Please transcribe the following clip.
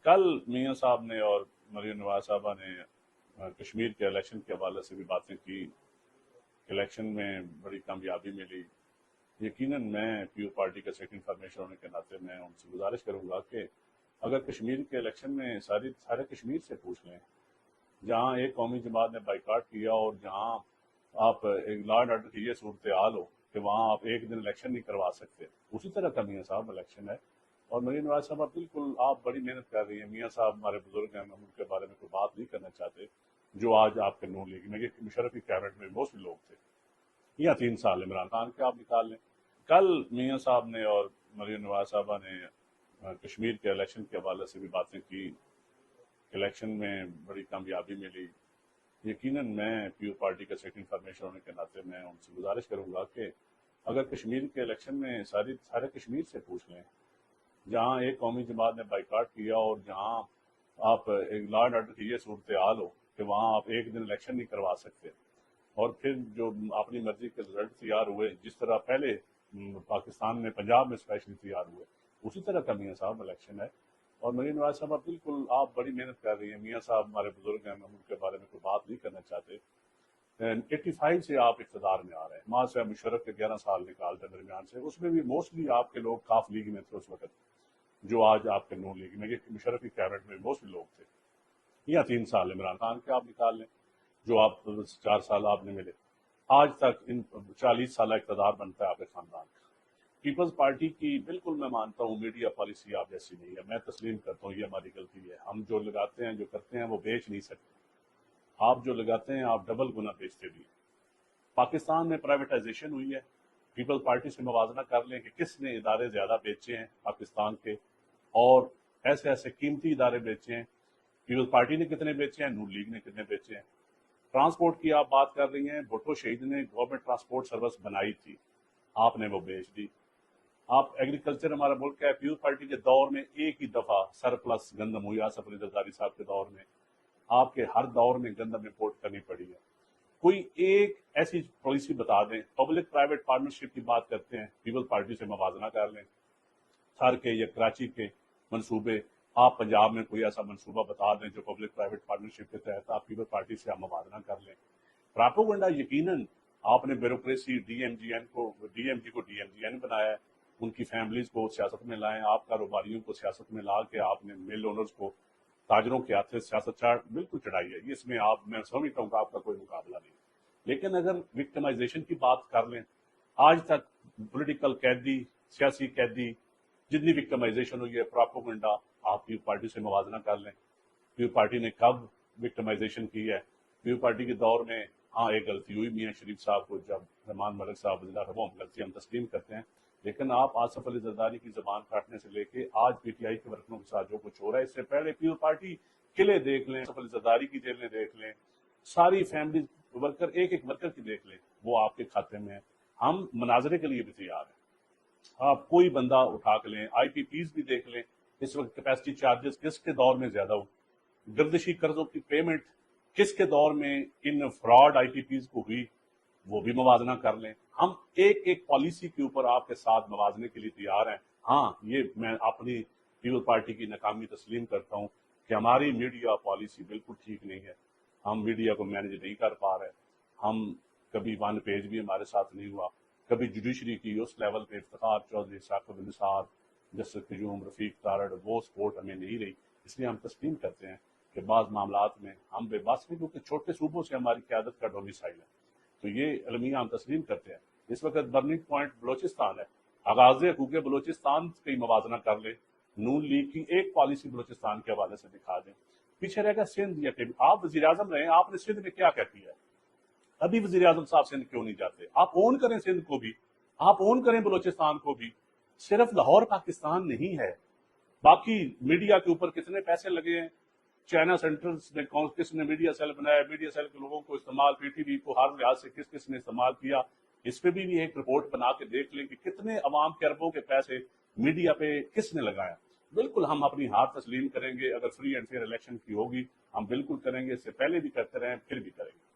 کل میاں صاحب نے اور مریم نواز صاحبہ نے کشمیر کے الیکشن کے حوالے سے بھی باتیں کی. الیکشن میں بڑی کامیابی ملی. یقیناً میں پیو پارٹی کا سیکنڈ انفارمیشن ہونے کے ناطے میں ان سے گزارش کروں گا کہ اگر کشمیر کے الیکشن میں سارے کشمیر سے پوچھ لیں، جہاں ایک قومی جماعت نے بائیکاٹ کیا اور جہاں آپ ایک لا اینڈ آرڈر کی یہ صورتحال ہو کہ وہاں آپ ایک دن الیکشن نہیں کروا سکتے، اسی طرح کا میاں صاحب الیکشن ہے. اور مریم نواز صاحبہ بالکل آپ بڑی محنت کر رہی ہیں. میاں صاحب ہمارے بزرگ ہیں، ہم ان کے بارے میں کوئی بات نہیں کرنا چاہتے. جو آج آپ کے نون لیگ میں مشرف کی کیبنٹ میں بہت سے لوگ تھے، یا 3 سال عمران خان کے آپ نکال لیں. کل میاں صاحب نے اور مریم نواز صاحبہ نے کشمیر کے الیکشن کے حوالے سے بھی باتیں کی. الیکشن میں بڑی کامیابی ملی. یقیناً میں پیو پارٹی کا سیکنڈ انفارمیشن ہونے کے ناطے میں ان سے گزارش کروں گا کہ اگر کشمیر کے الیکشن میں سارے کشمیر سے پوچھ لیں، جہاں ایک قومی جماعت نے بائیکاٹ کیا اور جہاں آپ ایک لا اینڈ آرڈر کی یہ صورتحال ہو کہ وہاں آپ ایک دن الیکشن نہیں کروا سکتے، اور پھر جو اپنی مرضی کے رزلٹ تیار ہوئے، جس طرح پہلے پاکستان میں پنجاب میں اسپیشلی تیار ہوئے، اسی طرح کا میاں صاحب الیکشن ہے. اور مریم نواز صاحبہ بالکل آپ بڑی محنت کر رہی ہیں. میاں صاحب ہمارے بزرگ ہیں، ہم ان کے بارے میں کوئی بات نہیں کرنا چاہتے. 85 سے آپ اقتدار میں آ رہے ہیں. ماں صاحب مشرف کے 11 سال نکال دیں درمیان سے، اس میں بھی موسٹلی آپ کے لوگ کاف لیگ میں تھے اس وقت، جو آج آپ کے نون لیگ میں مشرف کی کیبنٹ میں بہت سے لوگ تھے. یا 3 سال عمران خان کے آپ نکال لیں، جو آپ 4 سال آپ نے ملے. آج تک ان 40 سالہ اقتدار بنتا ہے آپ کے خاندان کا. پیپلز پارٹی کی بالکل میں مانتا ہوں میڈیا پالیسی آپ جیسی نہیں ہے. میں تسلیم کرتا ہوں یہ ہماری غلطی ہے. ہم جو لگاتے ہیں، جو کرتے ہیں، وہ بیچ نہیں سکتے. آپ جو لگاتے ہیں آپ ڈبل گنا بیچتے بھی ہیں. پاکستان میں پرائیویٹائزیشن ہوئی ہے. پیپلز پارٹی سے موازنہ کر لیں کہ کس نے ادارے زیادہ بیچے ہیں پاکستان کے، اور ایسے ایسے قیمتی ادارے بیچے ہیں. پیپلز پارٹی نے کتنے بیچے ہیں، نون لیگ نے کتنے بیچے ہیں. ٹرانسپورٹ کی آپ بات کر رہی ہیں، بھٹو شہید نے گورنمنٹ ٹرانسپورٹ سروس بنائی تھی، آپ نے وہ بیچ دی. آپ ایگریکلچر ہمارا ملک ہے، پیپلز پارٹی کے دور میں ایک ہی دفعہ سرپلس گندم ہوئی. آصف علی زرداری صاحب کے دور میں، آپ کے ہر دور میں گندم امپورٹ کرنی پڑی ہے. کوئی ایک ایسی پالیسی بتا دیں. پبلک پرائیویٹ پارٹنرشپ کی بات کرتے ہیں، پیپلز پارٹی سے موازنہ کر لیں. تھر کے یا کراچی کے منصوبے، آپ پنجاب میں کوئی ایسا منصوبہ بتا دیں جو پبلک پرائیویٹ پارٹنرشپ کے تحت آپ پیپلز پارٹی سے آپ موازنہ کر لیں. پراپوگنڈا یقیناً آپ نے بیوروکریسی ڈی ایم جی کو ڈی ایم جی این بنایا ہے. ان کی فیملیز کو سیاست میں لائیں، آپ کاروباریوں کو سیاست میں لا کے آپ نے مل اونرز کو، تاجروں کے ہاتھ سے سیاست بالکل چڑھائی ہے. اس میں میں سمجھتا ہوں کہ آپ کا کوئی مقابلہ نہیں. لیکن اگر وکٹمائزیشن کی بات کر لیں، آج تک پولیٹیکل قیدی، سیاسی قیدی، جتنی وکٹمائزیشن ہوئی ہے، پراپوگنڈا، آپ پیو پارٹی سے موازنہ کر لیں. پیو پارٹی نے کب وکٹمائزیشن کی ہے؟ پیو پارٹی کے دور میں ہاں ایک غلطی ہوئی میاں شریف صاحب کو، جب رحمان ملک صاحب وزیر، وہ غلطی ہم تسلیم کرتے ہیں. لیکن آپ آصف علی زرداری کی زبان کاٹنے سے لے کے آج پی ٹی آئی کے ورکروں کے ساتھ جو کچھ ہو رہا ہے، اس سے پہلے پیو پارٹی قلعے دیکھ لیں، آصف علی زرداری کی جیلیں دیکھ لیں، ساری فیملی ورکر، ایک ایک ورکر کی دیکھ لیں، وہ آپ کے کھاتے میں ہے. ہم مناظرے کے لیے بھی تیار ہیں. آپ کوئی بندہ اٹھا کے لیں. آئی پی پیز بھی دیکھ لیں. اس وقت کیپیسٹی چارجز کس کے دور میں زیادہ ہو، گردشی قرضوں کی پیمنٹ کس کے دور میں ان فراڈ آئی پی پیز کو ہوئی، وہ بھی موازنہ کر لیں. ہم ایک ایک پالیسی کے اوپر آپ کے ساتھ موازنے کے لیے تیار ہیں. ہاں، یہ میں اپنی پیپلز پارٹی کی ناکامی تسلیم کرتا ہوں کہ ہماری میڈیا پالیسی بالکل ٹھیک نہیں ہے. ہم میڈیا کو مینج نہیں کر پا رہے. ہم کبھی ون پیج بھی ہمارے ساتھ نہیں ہوا. کبھی جوڈیشری کی اس لیول پہ افتخار چودھری، ثاقب نثار، جسٹس قیوم، رفیق تارڑ، وہ سپورٹ ہمیں نہیں رہی. اس لیے ہم تسلیم کرتے ہیں کہ بعض معاملات میں ہم بے بس ہیں، کیونکہ چھوٹے صوبوں سے ہماری قیادت کا ڈومیسائل ہے. تو یہ المیہ ہم تسلیم کرتے ہیں. اس وقت برننگ پوائنٹ بلوچستان ہے. آغاز حقوق بلوچستان کی موازنہ کر لیں. نون لیگ کی ایک پالیسی بلوچستان کے حوالے سے دکھا دیں. پیچھے رہ گا سندھ یا کبھی. آپ وزیر اعظم رہے ہیں، آپ نے سندھ میں کیا کیا ہے؟ ابھی وزیر اعظم صاحب سندھ کیوں نہیں جاتے؟ آپ اون کریں سندھ کو بھی، آپ اون کریں بلوچستان کو بھی. صرف لاہور پاکستان نہیں ہے. باقی میڈیا کے اوپر کتنے پیسے لگے ہیں، چائنا سینٹرز میں کس نے میڈیا سیل بنایا، میڈیا سیل کے لوگوں کو استعمال، پی ٹی وی کو ہر لحاظ سے کس کس نے استعمال کیا. اس پہ بھی ایک رپورٹ بنا کے دیکھ لیں کہ کتنے عوام کے اربوں کے پیسے میڈیا پہ کس نے لگایا. بالکل ہم اپنی ہار تسلیم کریں گے. اگر فری اینڈ فیئر الیکشن کی ہوگی ہم بالکل کریں گے. اس سے پہلے بھی کرتے رہے ہیں، پھر بھی کریں گے.